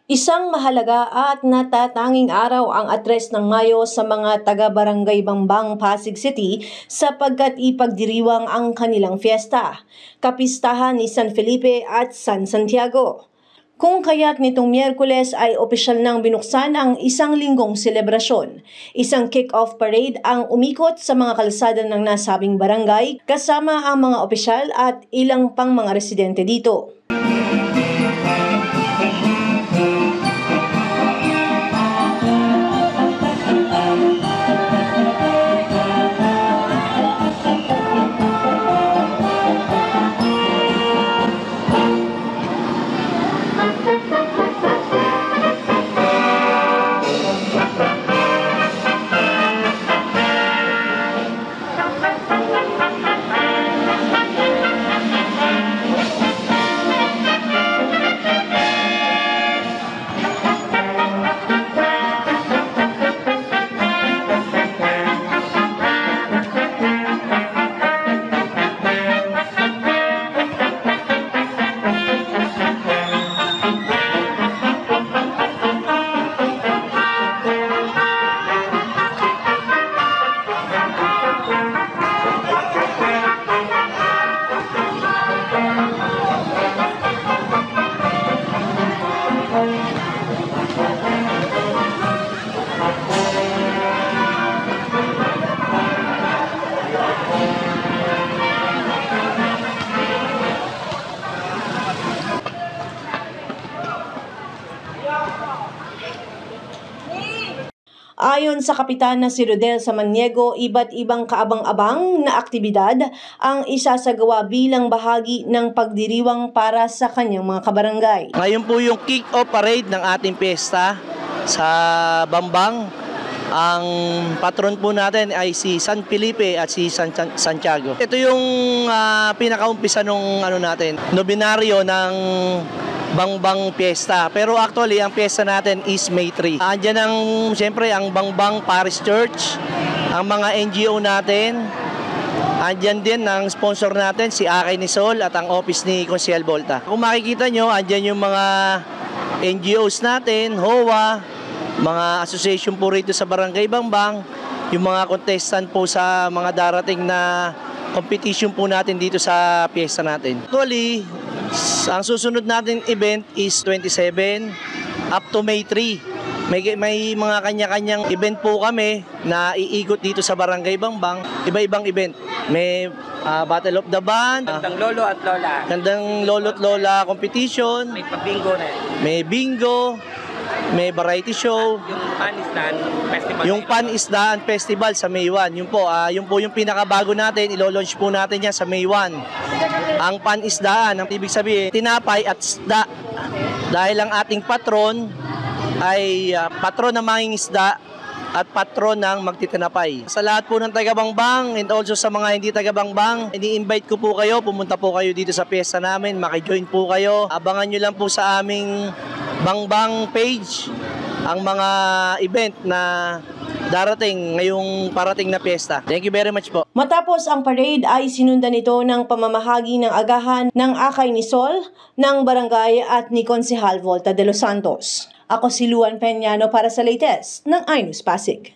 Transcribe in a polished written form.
Isang mahalaga at natatanging araw ang 3 ng Mayo sa mga taga-Barangay Bambang, Pasig City sapagkat ipagdiriwang ang kanilang fiesta, kapistahan ni San Felipe at San Santiago. Kung kaya't nitong Miyerkules ay opisyal nang binuksan ang isang linggong selebrasyon. Isang kick-off parade ang umikot sa mga kalsada ng nasabing barangay kasama ang mga opisyal at ilang pang mga residente dito. Ayon sa kapitan na si Rodel Samaniego, iba't ibang kaabang-abang na aktibidad ang isasagawa bilang bahagi ng pagdiriwang para sa kanyang mga kabarangay. Ngayon po yung kick-off parade ng ating piyesta sa Bambang. Ang patron po natin ay si San Felipe at si San Santiago. Ito yung pinakaumpisa nung nobinaryo ng Bangbang Fiesta. Pero actually, ang fiesta natin is May 3. Andiyan siyempre, ang Bangbang Parish Church, ang mga NGO natin. Andiyan din ang sponsor natin, si Akay ni Sol at ang office ni Consiel Volta. Kung makikita nyo, andiyan yung mga NGOs natin, HOA, mga association po rito sa Barangay Bambang, yung mga contestant po sa mga darating na competition po natin dito sa piyesta natin. Actually, ang susunod natin event is 27 up to May 3. May mga kanya-kanyang event po kami na iikot dito sa Barangay Bambang. Iba-ibang event. May Battle of the Band, Kandang Lolo at Lola. Kandang Lolo at Lola competition. May pabingo na. May bingo. May variety show. Yung Panisdaan Festival. Yung Panisdaan Festival sa May 1. Yun po yung pinakabago natin. Ilo-launch po natin yan sa May 1. Ang Panisdaan, ang ibig sabihin, tinapay at isda. Dahil ang ating patron ay patron ng mangingisda at patron ng magtitinapay. Sa lahat po ng taga-Bangbang and also sa mga hindi taga-Bangbang, ini-invite ko po kayo, pumunta po kayo dito sa piyesta namin, makijoin po kayo. Abangan nyo lang po sa aming Bangbang page ang mga event na darating ngayong parating na piyesta. Thank you very much po. Matapos ang parade ay sinundan ito ng pamamahagi ng agahan ng Akay ni Sol, ng barangay at ni Konsehal Volta de los Santos. Ako si Luan Peñano para sa latest ng iNews Pasig.